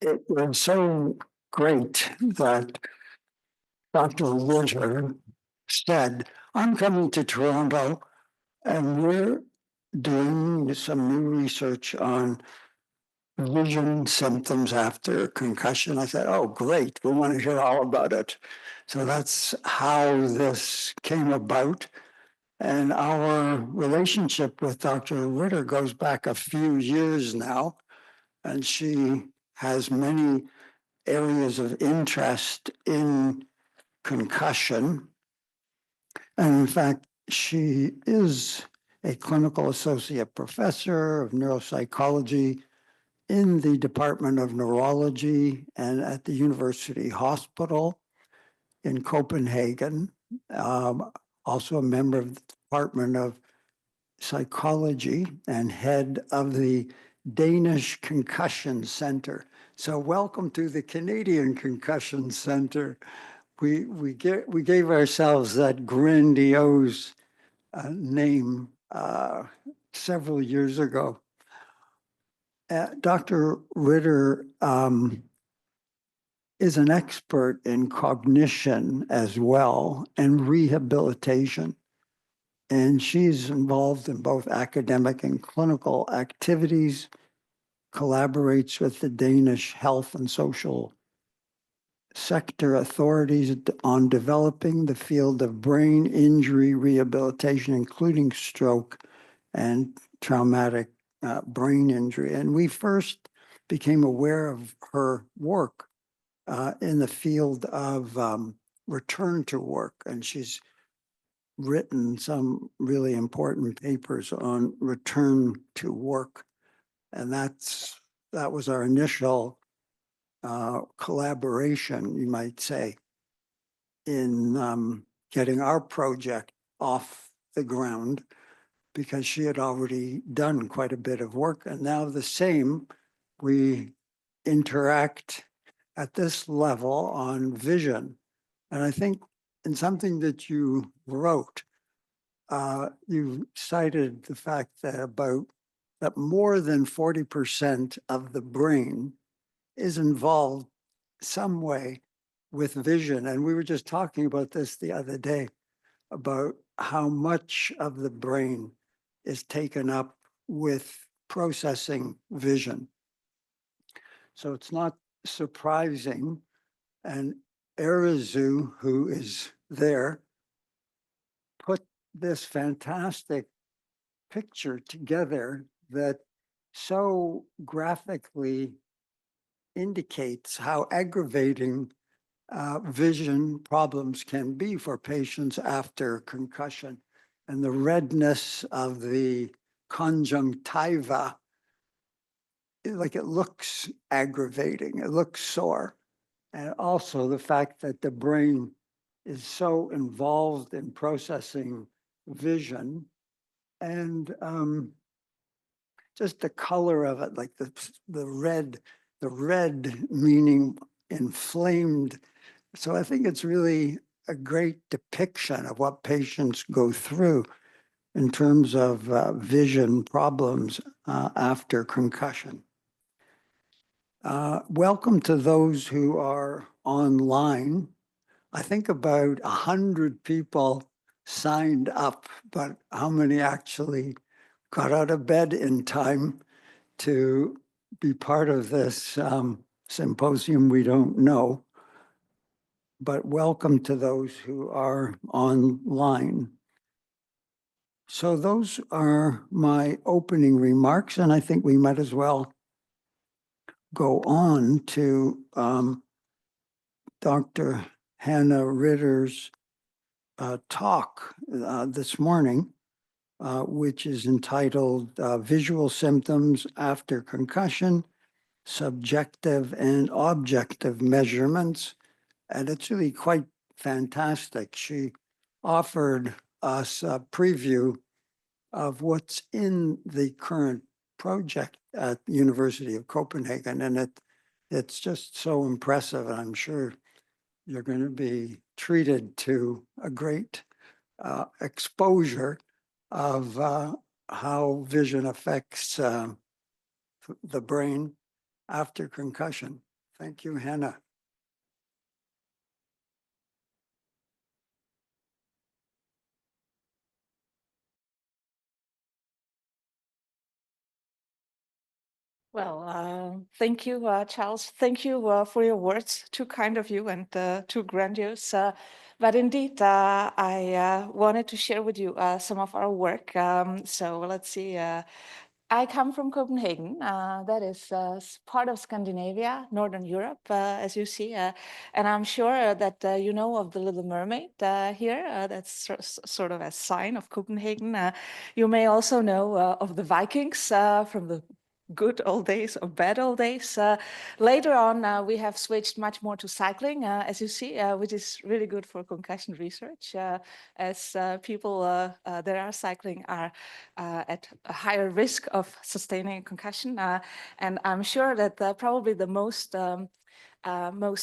it was so great that Dr. Rytter said, I'm coming to Toronto and we're doing some new research on vision symptoms after concussion. I said, oh, great. We want to hear all about it. So that's how this came about. And our relationship with Dr. Rytter goes back a few years now. And she has many areas of interest in concussion. And in fact, she is a clinical associate professor of neuropsychology in the Department of Neurology and at the University Hospital in Copenhagen. Also a member of the Department of Psychology and head of the Danish Concussion Center. So welcome to the Canadian Concussion Center. We gave ourselves that grandiose name several years ago. Dr. Rytter is an expert in cognition as well and rehabilitation. And she's involved in both academic and clinical activities, collaborates with the Danish health and social sector authorities on developing the field of brain injury rehabilitation, including stroke and traumatic brain injury. And we first became aware of her work in the field of return to work. And she's written some really important papers on return to work. And that was our initial collaboration, you might say, in getting our project off the ground, because she had already done quite a bit of work. And now the same, we interact at this level on vision. And I think in something that you wrote, you cited the fact that more than 40% of the brain is involved some way with vision. And we were just talking about this the other day, about how much of the brain is taken up with processing vision. So it's not surprising. And Arizu, who is there, put this fantastic picture together that so graphically indicates how aggravating vision problems can be for patients after concussion. And the redness of the conjunctiva, like it looks aggravating, it looks sore. And also the fact that the brain is so involved in processing vision, and just the color of it, like the red meaning inflamed. So I think it's really a great depiction of what patients go through in terms of vision problems after concussion. Welcome to those who are online. I think about 100 people signed up, but how many actually got out of bed in time to be part of this symposium? We don't know. But welcome to those who are online. So those are my opening remarks, and I think we might as well go on to Dr. Hanna Rytter's talk this morning, which is entitled Visual Symptoms After Concussion, Subjective and Objective Measurements. And it's really quite fantastic. She offered us a preview of what's in the current project at the University of Copenhagen. And it's just so impressive. And I'm sure you're going to be treated to a great exposure of how vision affects the brain after concussion. Thank you, Hanna. Well, thank you, Charles. Thank you for your words. Too kind of you and too grandiose. But indeed, I wanted to share with you some of our work. So let's see. I come from Copenhagen. That is part of Scandinavia, Northern Europe, as you see. And I'm sure that you know of the Little Mermaid here. That's sort of a sign of Copenhagen. You may also know of the Vikings from the good old days or bad old days. Later on, we have switched much more to cycling, as you see, which is really good for concussion research, as people that are cycling are at a higher risk of sustaining a concussion. And I'm sure that probably the most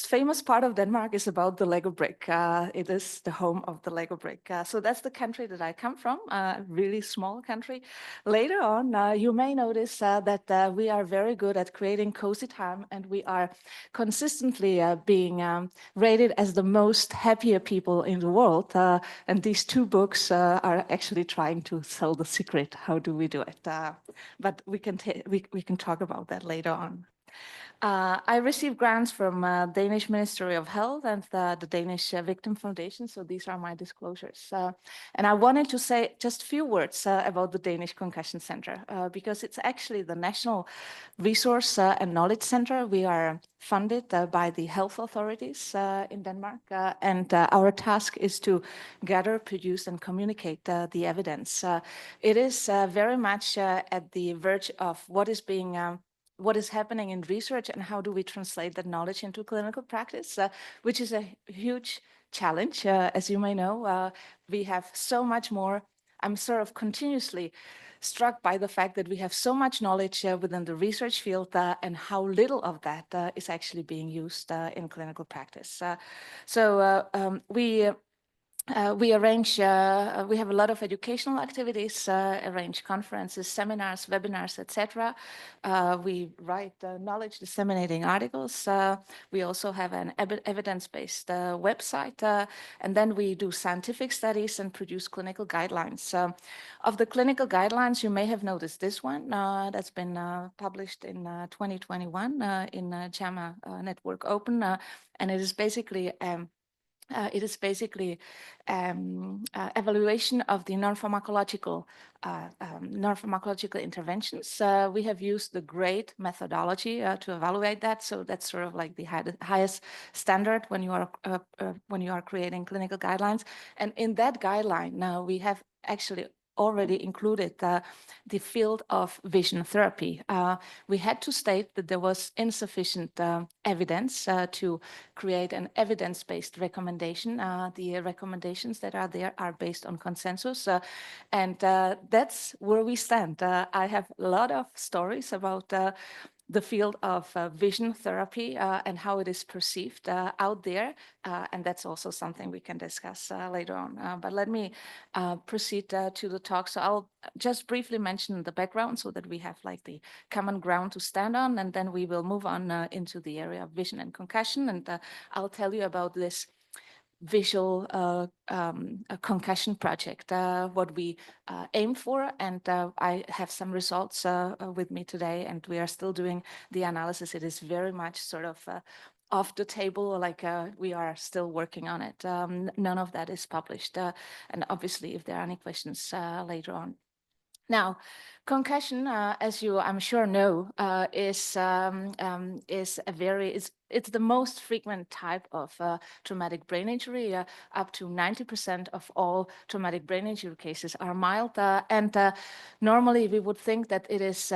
famous part of Denmark is about the Lego brick. It is the home of the Lego brick. So that's the country that I come from, a really small country. Later on, you may notice that we are very good at creating cozy time, and we are consistently being rated as the most happier people in the world. And these two books are actually trying to sell the secret. How do we do it? But we can talk about that later on. I received grants from Danish Ministry of Health and the Danish Victim Foundation. So these are my disclosures. And I wanted to say just a few words about the Danish Concussion Center, because it's actually the national resource and knowledge center. We are funded by the health authorities in Denmark. And our task is to gather, produce, and communicate the evidence. It is very much at the verge of what is happening in research and how do we translate that knowledge into clinical practice, which is a huge challenge. As you may know, we have so much more. I'm sort of continuously struck by the fact that we have so much knowledge within the research field and how little of that is actually being used in clinical practice. We arrange, we have a lot of educational activities, arrange conferences, seminars, webinars, etc. We write knowledge disseminating articles. We also have an evidence-based website, and then we do scientific studies and produce clinical guidelines. Of the clinical guidelines, you may have noticed this one that's been published in 2021 in JAMA Network Open, and it is basically evaluation of the non-pharmacological interventions. We have used the GRADE methodology to evaluate that. So that's sort of like the highest standard when you are creating clinical guidelines. And in that guideline, now we have actually already included the field of vision therapy. We had to state that there was insufficient evidence to create an evidence-based recommendation. The recommendations that are there are based on consensus, and that's where we stand. I have a lot of stories about the field of vision therapy and how it is perceived out there. And that's also something we can discuss later on. But let me proceed to the talk. So I'll just briefly mention the background so that we have like the common ground to stand on, and then we will move on into the area of vision and concussion. And I'll tell you about this visual concussion project, what we aim for. And I have some results with me today, and we are still doing the analysis. It is very much sort of off the table, like we are still working on it. None of that is published. And obviously, if there are any questions later on. Now, concussion, as you I'm sure know, is it's the most frequent type of traumatic brain injury. Up to 90% of all traumatic brain injury cases are mild, and normally we would think that it is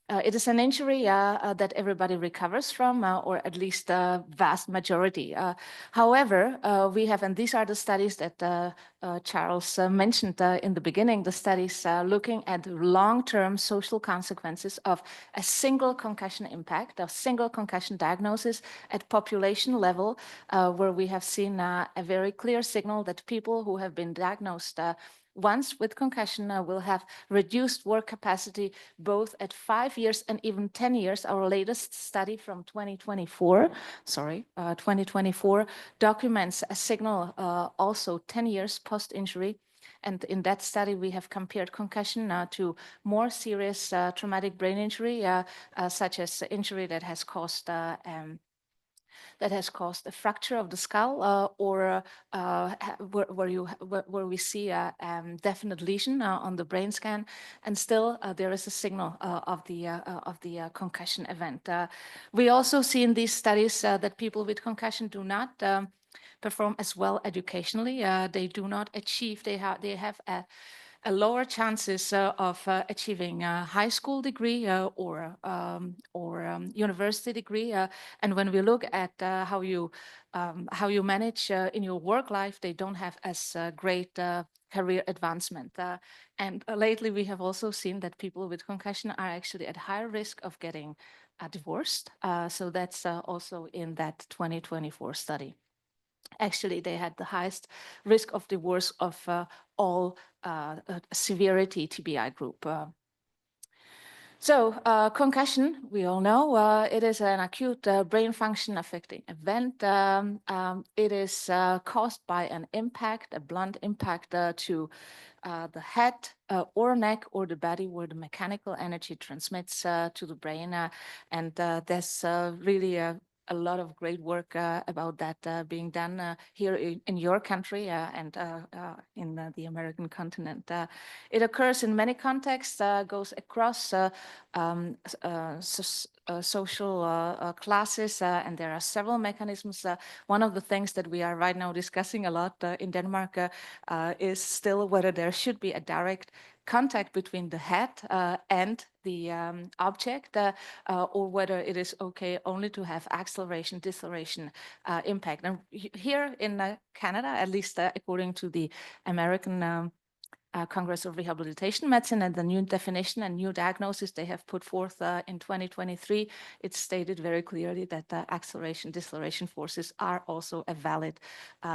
it is an injury that everybody recovers from, or at least the vast majority. However, we have, and these are the studies that Charles mentioned in the beginning, the studies looking at long-term social consequences of a single concussion impact, a single concussion diagnosis at population level, where we have seen a very clear signal that people who have been diagnosed ones with concussion will have reduced work capacity both at 5 years and even 10 years. Our latest study from 2024 documents a signal also 10 years post-injury. And in that study, we have compared concussion to more serious traumatic brain injury, such as injury that has caused a fracture of the skull, or where we see a definite lesion on the brain scan, and still there is a signal of the concussion event. We also see in these studies that people with concussion do not perform as well educationally. They do not achieve. They have a lower chances of achieving a high school degree or university degree. And when we look at how you manage in your work life, they don't have as great career advancement. And lately, we have also seen that people with concussion are actually at higher risk of getting divorced. So that's also in that 2024 study. Actually, they had the highest risk of divorce of all severity TBI group. So concussion, we all know, it is an acute brain function affecting event. It is caused by an impact, a blunt impact to the head or neck or the body where the mechanical energy transmits to the brain. And there's really a lot of great work about that being done here in your country and in the American continent. It occurs in many contexts, goes across social classes, and there are several mechanisms. One of the things that we are right now discussing a lot in Denmark is still whether there should be a direct contact between the head and the object, or whether it is okay only to have acceleration, deceleration impact. And here in Canada, at least according to the American Congress of Rehabilitation Medicine and the new definition and new diagnosis they have put forth in 2023, it's stated very clearly that acceleration, deceleration forces are also a valid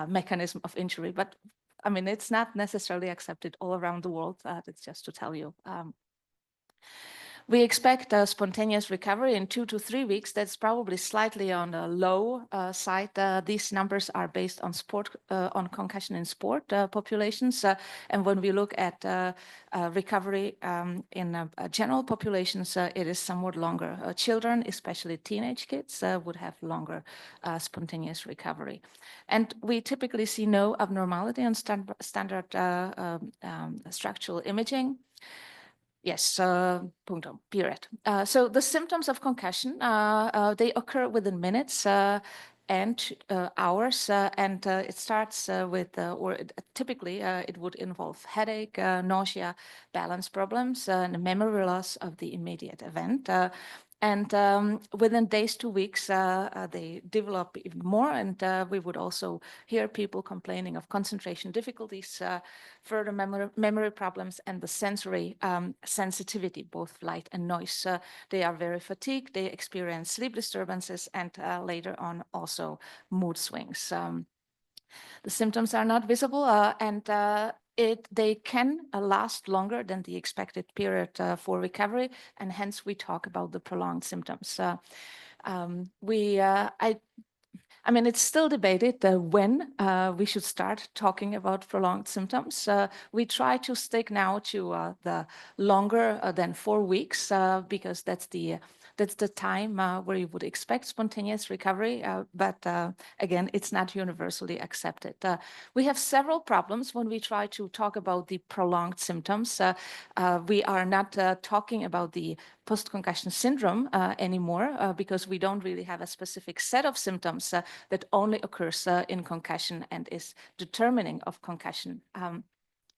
mechanism of injury. But I mean, it's not necessarily accepted all around the world. That's just to tell you. We expect a spontaneous recovery in 2 to 3 weeks. That's probably slightly on the low side. These numbers are based on on concussion in sport populations. And when we look at recovery in general populations, it is somewhat longer. Children, especially teenage kids, would have longer spontaneous recovery. And we typically see no abnormality on standard structural imaging. Yes, punctum, period. So the symptoms of concussion, they occur within minutes and hours, and it starts with, typically it would involve headache, nausea, balance problems, and memory loss of the immediate event. And within days to weeks, they develop even more. And we would also hear people complaining of concentration difficulties, further memory problems, and the sensory sensitivity, both light and noise. They are very fatigued. They experience sleep disturbances and later on also mood swings. The symptoms are not visible and they can last longer than the expected period for recovery, and hence we talk about the prolonged symptoms. I mean, it's still debated when we should start talking about prolonged symptoms. We try to stick now to the longer than 4 weeks because that's the time where you would expect spontaneous recovery. But again, it's not universally accepted. We have several problems when we try to talk about the prolonged symptoms. We are not talking about the post-concussion syndrome anymore because we don't really have a specific set of symptoms that only occurs in concussion and is determining of concussion.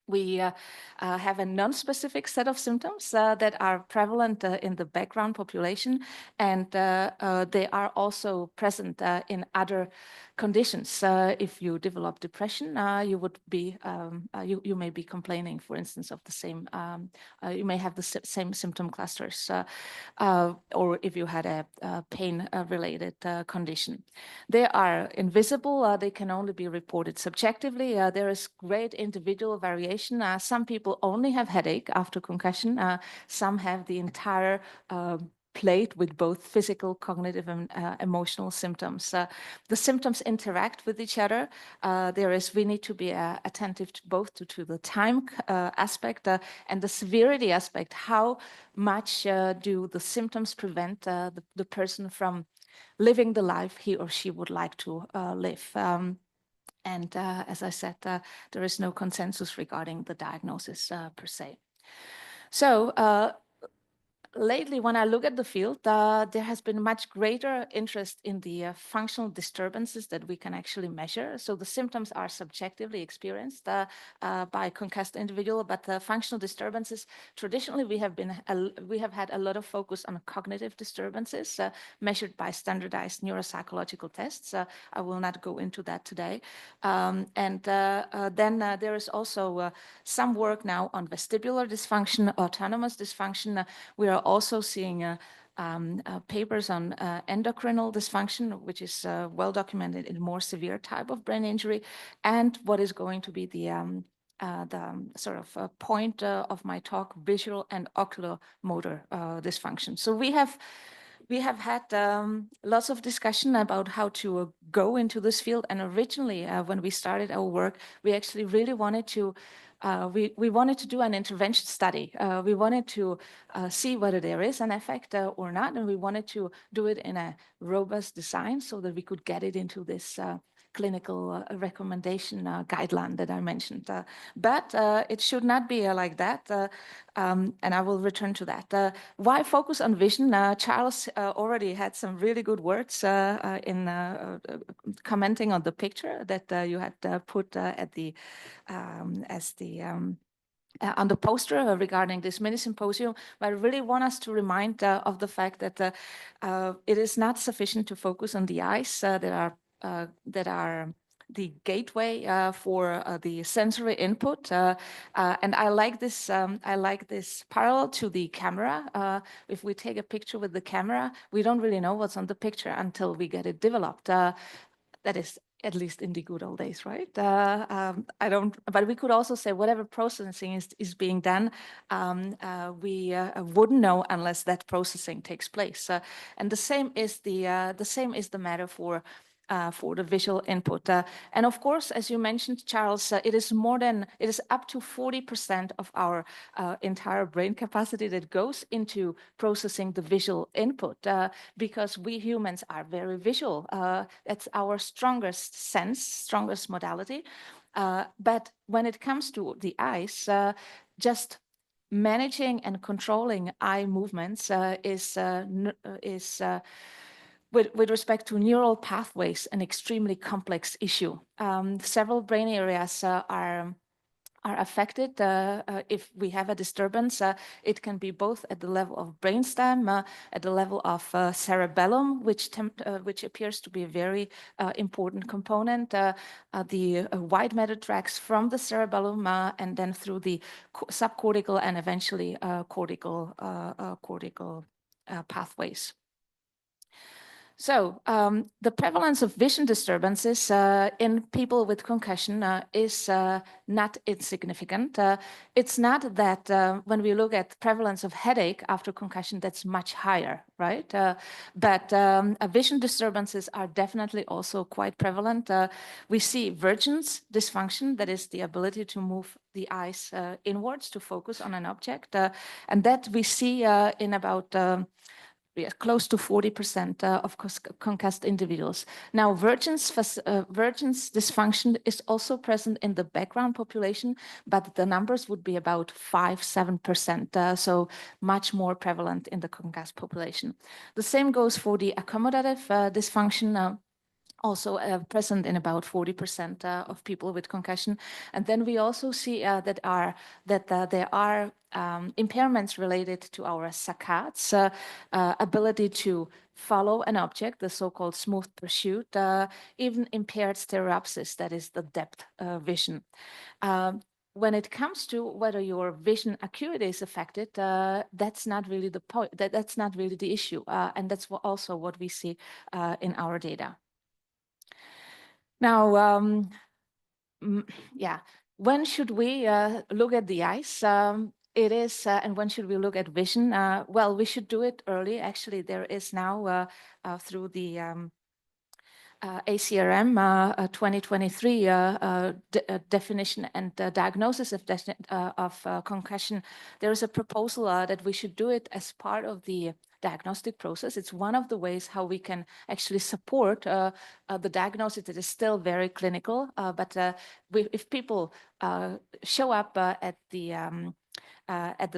We have a non-specific set of symptoms that are prevalent in the background population, and they are also present in other conditions. If you develop depression, you would be you may be complaining, for instance, of the same. You may have the same symptom clusters, or if you had a pain-related condition. They are invisible. They can only be reported subjectively. There is great individual variation variation. Some people only have headache after concussion. Some have the entire plate with both physical, cognitive, and emotional symptoms. The symptoms interact with each other. We need to be attentive to both to the time aspect and the severity aspect. How much do the symptoms prevent the person from living the life he or she would like to live? And as I said, there is no consensus regarding the diagnosis per se. So lately, when I look at the field, there has been much greater interest in the functional disturbances that we can actually measure. So the symptoms are subjectively experienced by a concussed individual, but the functional disturbances, traditionally we have had a lot of focus on cognitive disturbances measured by standardized neuropsychological tests. I will not go into that today. Then there is also some work now on vestibular dysfunction, autonomous dysfunction. We are also seeing papers on endocrinal dysfunction, which is well documented in more severe type of brain injury, and what is going to be the sort of point of my talk, visual and oculomotor dysfunction. So we have had lots of discussion about how to go into this field. And originally, when we started our work, we actually really wanted to we wanted to do an intervention study. We wanted to see whether there is an effect or not, and we wanted to do it in a robust design so that we could get it into this clinical recommendation guideline that I mentioned. But it should not be like that, and I will return to that. Why focus on vision? Charles already had some really good words in commenting on the picture that you had put at the on the poster regarding this mini symposium. But I really want us to remind of the fact that it is not sufficient to focus on the eyes that are the gateway for the sensory input, and I like this. I like this parallel to the camera. If we take a picture with the camera, we don't really know what's on the picture until we get it developed. That is, at least in the good old days, right? I don't, but we could also say whatever processing is being done, we wouldn't know unless that processing takes place. And the same is the matter for the visual input. And of course, as you mentioned, Charles, it is up to 40% of our entire brain capacity that goes into processing the visual input, because we humans are very visual. That's our strongest sense, strongest modality. But when it comes to the eyes, just managing and controlling eye movements is with respect to neural pathways, an extremely complex issue. Several brain areas are affected. If we have a disturbance, it can be both at the level of brainstem, at the level of cerebellum, which appears to be a very important component. The white matter tracks from the cerebellum and then through the subcortical and eventually cortical pathways. So the prevalence of vision disturbances in people with concussion is not insignificant. It's not that when we look at prevalence of headache after concussion, that's much higher, right? But vision disturbances are definitely also quite prevalent. We see vergence dysfunction, that is the ability to move the eyes inwards to focus on an object. And that we see in about close to 40% of concussed individuals. Now, vergence dysfunction is also present in the background population, but the numbers would be about 5–7%, so much more prevalent in the concussed population. The same goes for the accommodative dysfunction, also present in about 40% of people with concussion. And then we also see that there are impairments related to our saccades, ability to follow an object, the so-called smooth pursuit, even impaired stereopsis, that is the depth vision. When it comes to whether your vision acuity is affected, that's not really the point. That's not really the issue, and that's also what we see in our data. Now, when should we look at the eyes? It is, and when should we look at vision? Well, we should do it early. Actually, there is now through the ACRM 2023 definition and diagnosis of concussion, there is a proposal that we should do it as part of the diagnostic process. It's one of the ways how we can actually support the diagnosis. It is still very clinical, but if people show up at the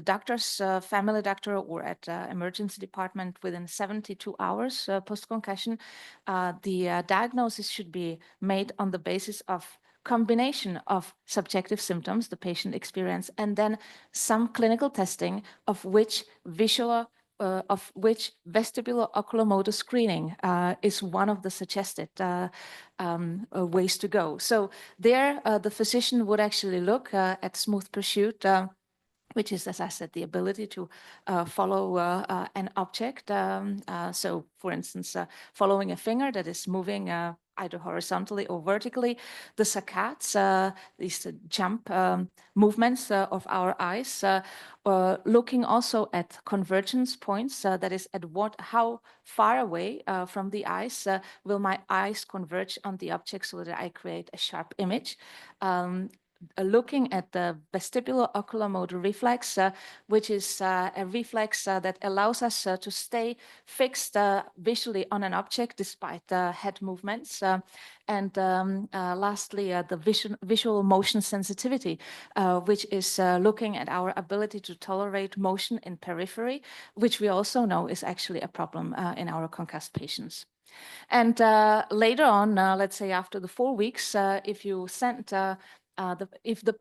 doctor's family doctor or at emergency department within 72 hours post-concussion, the diagnosis should be made on the basis of combination of subjective symptoms the patient experience and then some clinical testing of which vestibular oculomotor screening is one of the suggested ways to go. So there, the physician would actually look at smooth pursuit, which is, as I said, the ability to follow an object. So, for instance, following a finger that is moving either horizontally or vertically, the saccades, these jump movements of our eyes, looking also at convergence points, that is at how far away from the eyes will my eyes converge on the object so that I create a sharp image. Looking at the vestibular oculomotor reflex, which is a reflex that allows us to stay fixed visually on an object despite head movements. And lastly, the visual motion sensitivity, which is looking at our ability to tolerate motion in periphery, which we also know is actually a problem in our concussed patients. And later on, let's say after the 4 weeks, if you send if the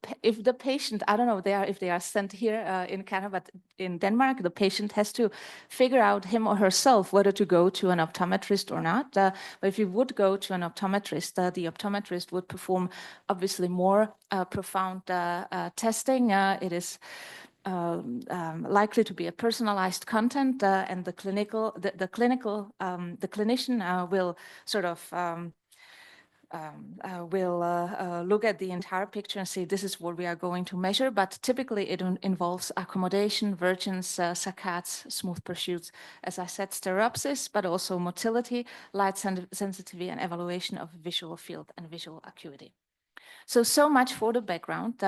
patient, I don't know if they are sent here in Canada, but in Denmark, the patient has to figure out him or herself whether to go to an optometrist or not. But if you would go to an optometrist, the optometrist would perform obviously more profound testing. It is likely to be a personalized content, and the clinician will sort of we'll look at the entire picture and say this is what we are going to measure, but typically it involves accommodation, vergence, saccades, smooth pursuits, as I said, stereopsis, but also motility, light sensitivity, and evaluation of visual field and visual acuity. So much for the background.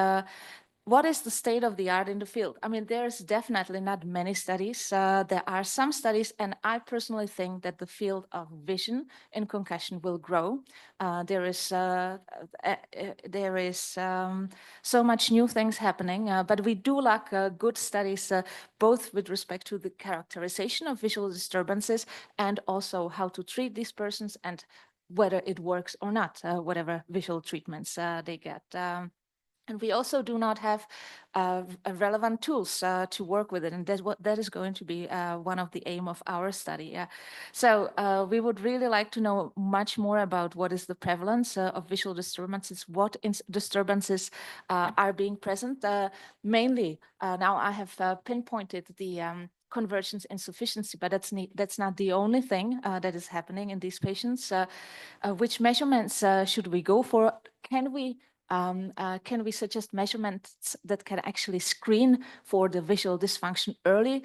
What is the state of the art in the field? I mean, there's definitely not many studies. There are some studies, and I personally think that the field of vision in concussion will grow. There is so much new things happening, but we do lack good studies, both with respect to the characterization of visual disturbances and also how to treat these persons and whether it works or not, whatever visual treatments they get. And we also do not have relevant tools to work with it, and that is going to be one of the aim of our study. So we would really like to know much more about what is the prevalence of visual disturbances, what disturbances are being present. Mainly, now I have pinpointed the convergence insufficiency, but that's not the only thing that is happening in these patients. Which measurements should we go for? Can we suggest measurements that can actually screen for the visual dysfunction early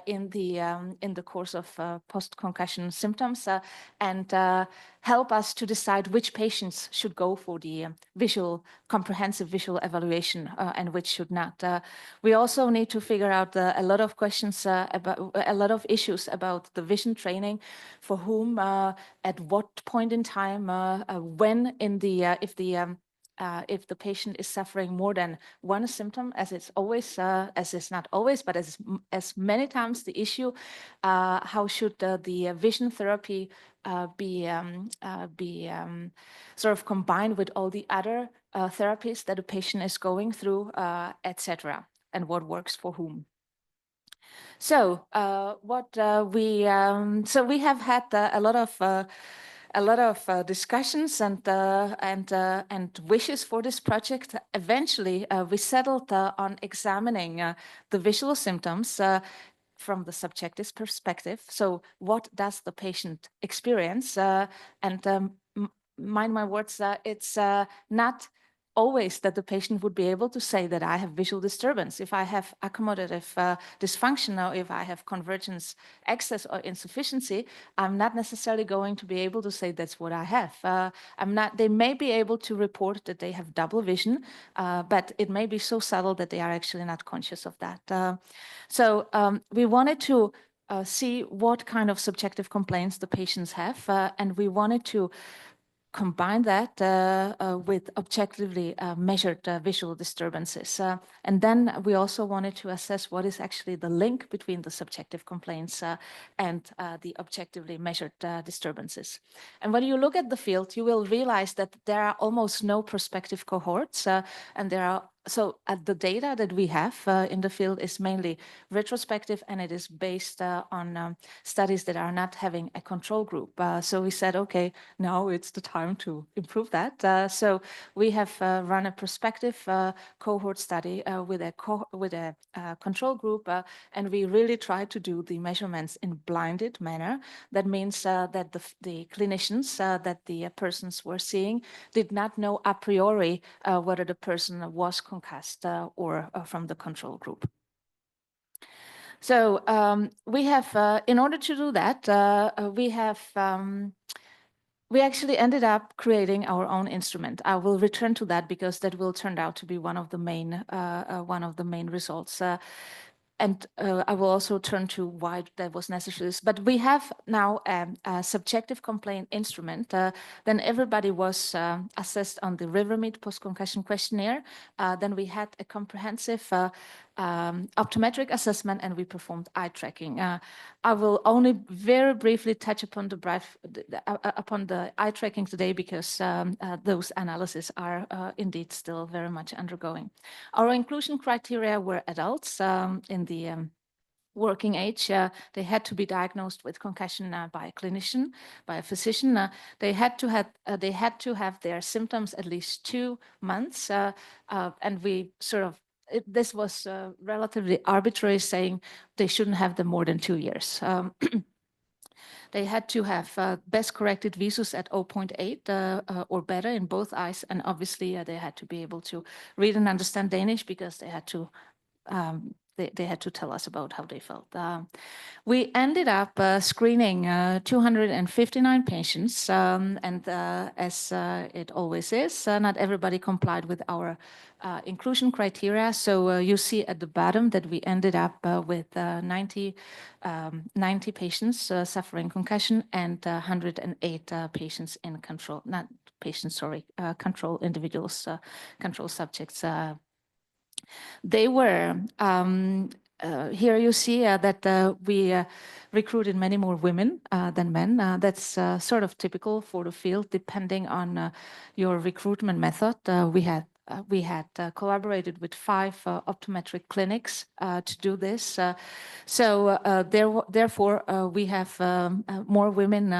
in the course of post-concussion symptoms and help us to decide which patients should go for the comprehensive visual evaluation and which should not? We also need to figure out a lot of questions about a lot of issues about the vision training, for whom, at what point in time, when in the if the patient is suffering more than one symptom, as it's always, as is not always, but as many times the issue, how should the vision therapy be sort of combined with all the other therapies that a patient is going through, etc., and what works for whom. So we have had a lot of discussions and wishes for this project. Eventually, we settled on examining the visual symptoms from the subjective perspective. So what does the patient experience? And mind my words, it's not always that the patient would be able to say that I have visual disturbance. If I have accommodative dysfunction, or if I have convergence excess or insufficiency, I'm not necessarily going to be able to say that's what I have. They may be able to report that they have double vision, but it may be so subtle that they are actually not conscious of that. So we wanted to see what kind of subjective complaints the patients have, and we wanted to combine that with objectively measured visual disturbances. And then we also wanted to assess what is actually the link between the subjective complaints and the objectively measured disturbances. And when you look at the field, you will realize that there are almost no prospective cohorts, and the data that we have in the field is mainly retrospective, and it is based on studies that are not having a control group. So we said, okay, now it's the time to improve that. So we have run a prospective cohort study with a control group, and we really try to do the measurements in blinded manner. That means that the clinicians that the persons were seeing did not know a priori whether the person was concussed or from the control group. So we have, in order to do that, we actually ended up creating our own instrument. I will return to that because that will turn out to be one of the main results. And I will also turn to why that was necessary. But we have now a subjective complaint instrument. Then everybody was assessed on the Rivermead post-concussion questionnaire. Then we had a comprehensive optometric assessment, and we performed eye tracking. I will only very briefly touch upon the eye tracking today because those analyses are indeed still very much undergoing. Our inclusion criteria were adults in the working age. They had to be diagnosed with concussion by a clinician, by a physician. They had to have their symptoms at least 2 months, and we sort of. This was relatively arbitrary, saying they shouldn't have them more than 2 years. They had to have best corrected visus at 0.8 or better in both eyes, and obviously they had to be able to read and understand Danish because they had to they had to tell us about how they felt. We ended up screening 259 patients, and as it always is, not everybody complied with our inclusion criteria. So you see at the bottom that we ended up with 90 patients suffering concussion and 108 patients in control, not patients, sorry, control individuals, control subjects. They were, here you see that we recruited many more women than men. That's sort of typical for the field, depending on your recruitment method. We had collaborated with 5 optometric clinics to do this. Therefore, we have more women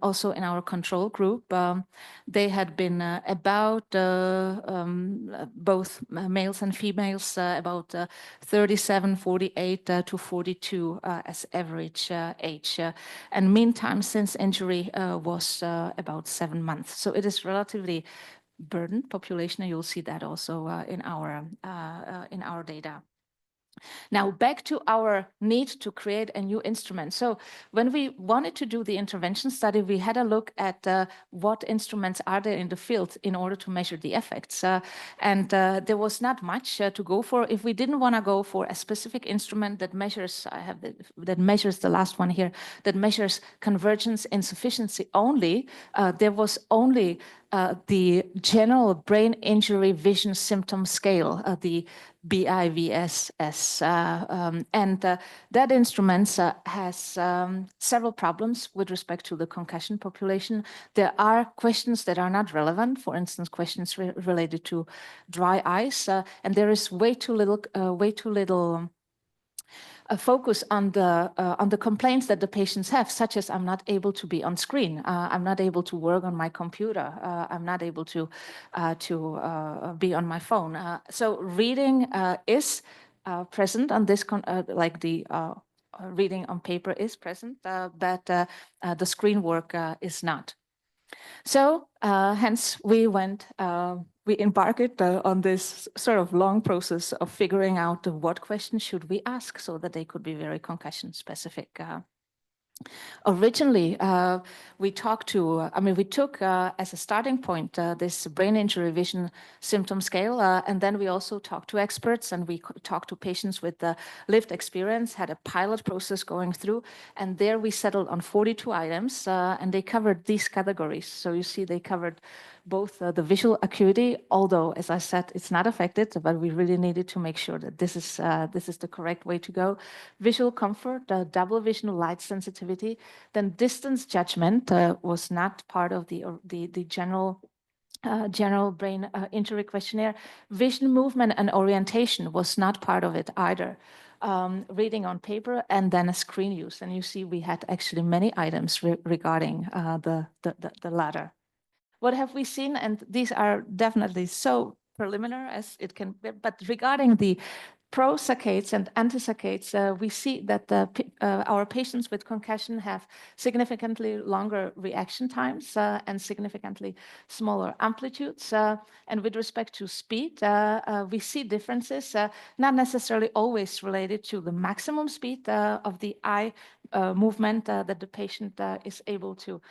also in our control group. They had been about both males and females, about 37, 48 to 42 as average age. And mean time since injury was about 7 months. So it is relatively burdened population, and you'll see that also in our data. Now back to our need to create a new instrument. So when we wanted to do the intervention study, we had a look at what instruments are there in the field in order to measure the effects. And there was not much to go for. If we didn't want to go for a specific instrument that measures, that measures the last one here, that measures convergence insufficiency only, there was only the general brain injury vision symptom scale, the BIVSS. And that instrument has several problems with respect to the concussion population. There are questions that are not relevant, for instance, questions related to dry eyes, and there is way too little focus on the complaints that the patients have, such as I'm not able to be on screen, I'm not able to work on my computer, I'm not able to be on my phone. So reading is present on this, like the reading on paper is present, but the screen work is not. So hence we went we embarked on this sort of long process of figuring out what questions should we ask so that they could be very concussion specific. Originally, we talked to, we took as a starting point this brain injury vision symptom scale, and then we also talked to experts and we talked to patients with lived experience, had a pilot process going through, and there we settled on 42 items, and they covered these categories. So you see they covered both the visual acuity, although, as I said, it's not affected, but we really needed to make sure that this is the correct way to go. Visual comfort, double vision, light sensitivity, then distance judgment was not part of the general brain injury questionnaire. Vision, movement, and orientation was not part of it either. Reading on paper, and then a screen use. And you see we had actually many items regarding the latter. What have we seen? And these are definitely so preliminary as it can be, but regarding the pro-saccades and anti-saccades, we see that our patients with concussion have significantly longer reaction times and significantly smaller amplitudes. And with respect to speed, we see differences, not necessarily always related to the maximum speed of the eye movement that the patient is able to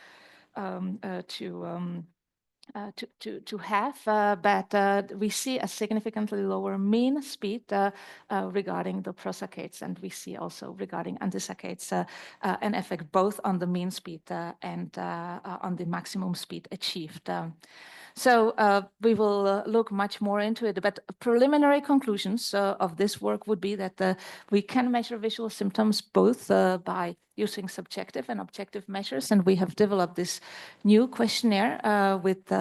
have, but we see a significantly lower mean speed regarding the pro-saccades, and we see also regarding anti-saccades an effect both on the mean speed and on the maximum speed achieved. So we will look much more into it, but preliminary conclusions of this work would be that we can measure visual symptoms both by using subjective and objective measures, and we have developed this new questionnaire with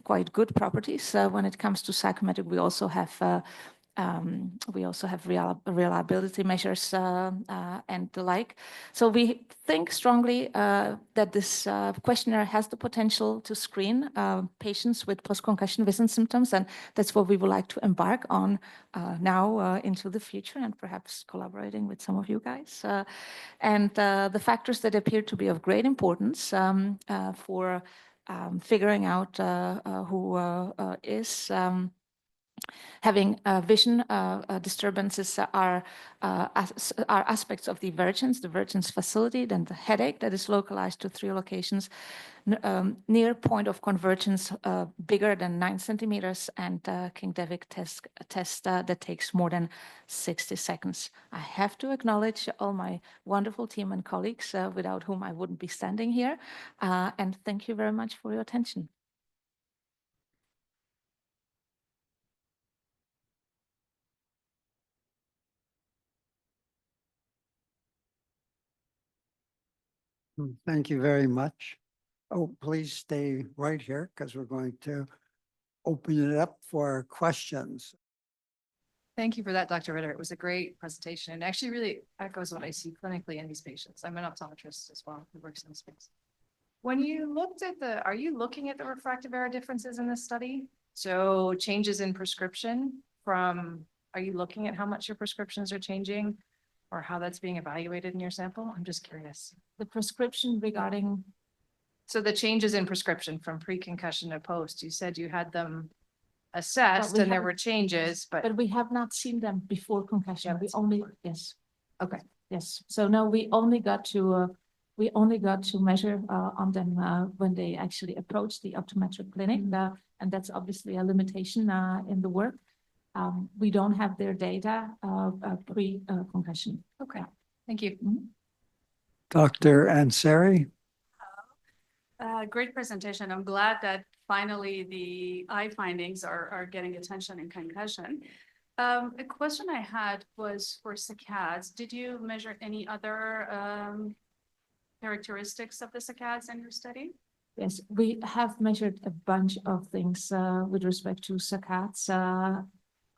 quite good properties. When it comes to psychometric, we also have reliability measures and the like. So we think strongly that this questionnaire has the potential to screen patients with post-concussion vision symptoms, and that's what we would like to embark on now into the future, and perhaps collaborating with some of you guys. And the factors that appear to be of great importance for figuring out who is having vision disturbances are aspects of the Vergence facility, then the headache that is localized to 3 locations, near point of convergence bigger than 9 centimeters, and King-Devick test that takes more than 60 seconds. I have to acknowledge all my wonderful team and colleagues without whom I wouldn't be standing here. And thank you very much for your attention. Thank you very much. Oh, please stay right here because we're going to open it up for questions. Thank you for that, Dr. Rytter. It was a great presentation and actually really echoes what I see clinically in these patients. I'm an optometrist as well who works in this space. When you looked at are you looking at the refractive error differences in this study? So changes in prescription are you looking at how much your prescriptions are changing or how that's being evaluated in your sample? I'm just curious. The prescription regarding. So the changes in prescription from pre-concussion to post, you said you had them assessed and there were changes, but we have not seen them before concussion. We only, yes. Okay. Yes. So no, we only got to measure on them when they actually approached the optometric clinic, and that's obviously a limitation in the work. We don't have their data pre-concussion. Okay. Thank you. Dr. Ansari. Great presentation. I'm glad that finally the eye findings are getting attention in concussion. A question I had was for saccades. Did you measure any other characteristics of the saccades in your study? Yes, we have measured a bunch of things with respect to saccades.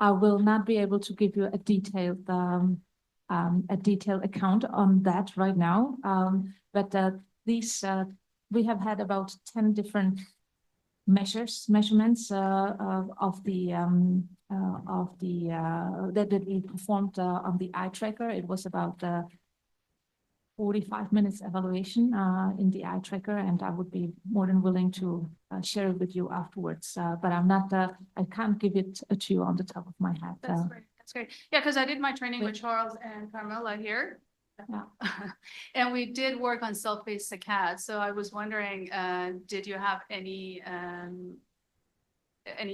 I will not be able to give you a detailed account on that right now, but these we have had about 10 different measurements of the that we performed on the eye tracker. It was about 45 minutes evaluation in the eye tracker, and I would be more than willing to share it with you afterwards. But I'm not, I can't give it to you on the top of my head. That's great. That's great. Yeah, because I did my training with Wait. Charles and Carmela here. Yeah. And we did work on self-paced saccades. So I was wondering, did you have any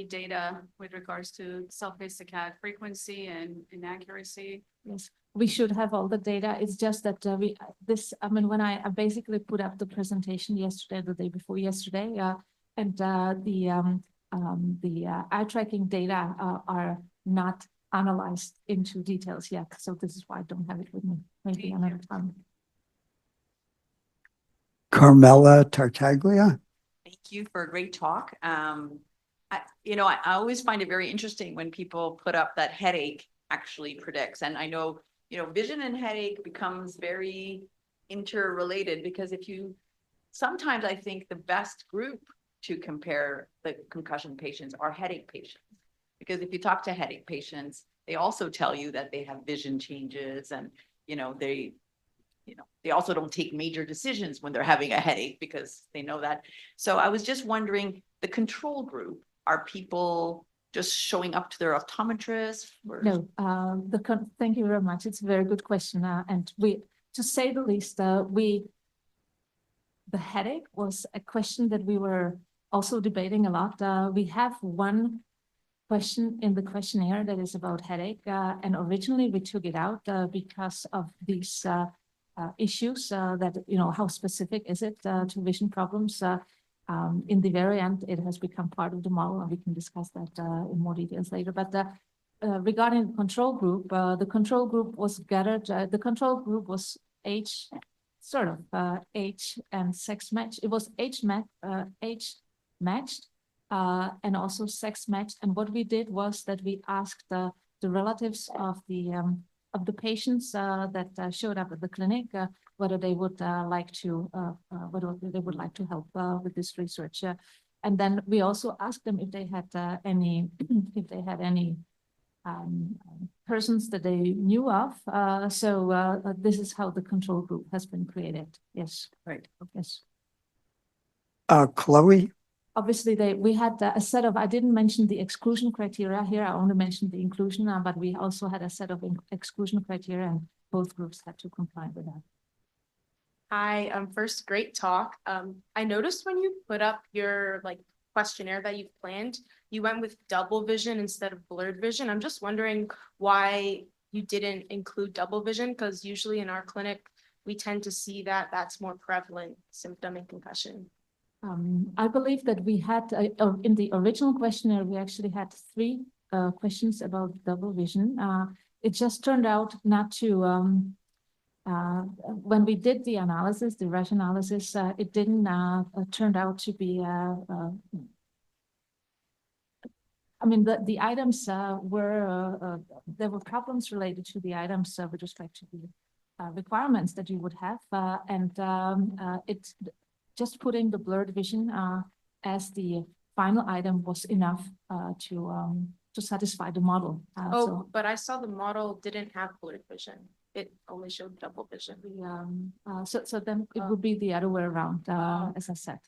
data with regards to self-paced saccade frequency and inaccuracy? Yes, we should have all the data. It's just that I mean, when I basically put up the presentation yesterday, the day before yesterday, and the eye tracking data are not analyzed into details yet. So this is why I don't have it with me. Maybe another time. Carmela Tartaglia. Thank you for a great talk. I always find it very interesting when people put up that headache actually predicts. And I know, vision and headache becomes very interrelated because sometimes I think the best group to compare the concussion patients are headache patients. Because if you talk to headache patients, they also tell you that they have vision changes and, they also don't take major decisions when they're having a headache because they know that. So I was just wondering, the control group, are people just showing up to their optometrist? No, thank you very much. It's a very good question. And to say the least, the headache was a question that we were also debating a lot. We have one question in the questionnaire that is about headache. And originally we took it out because of these issues that, how specific is it to vision problems? In the very end, it has become part of the model, and we can discuss that in more details later. But regarding the control group was gathered. The control group was age and sex matched. It was age matched and also sex matched. And what we did was that we asked the relatives of the patients that showed up at the clinic whether they would like to help with this research. And then we also asked them if they had any persons that they knew of. So this is how the control group has been created. Yes. Right. Yes. Chloe. Obviously, we had a set of, I didn't mention the exclusion criteria here. I only mentioned the inclusion, but we also had a set of exclusion criteria, and both groups had to comply with that. Hi, first, great talk. I noticed when you put up your questionnaire that you've planned, you went with double vision instead of blurred vision. I'm just wondering why you didn't include double vision, because usually in our clinic, we tend to see that that's more prevalent symptom in concussion. I believe that we had, in the original questionnaire, we actually had 3 questions about double vision. It just turned out not to, when we did the analysis, the RASH analysis, it didn't turn out to be, I mean, the items were, there were problems related to the items with respect to the requirements that you would have. It's just putting the blurred vision as the final item was enough to satisfy the model. But I saw the model didn't have blurred vision. It only showed double vision. So then it would be the other way around, as I said.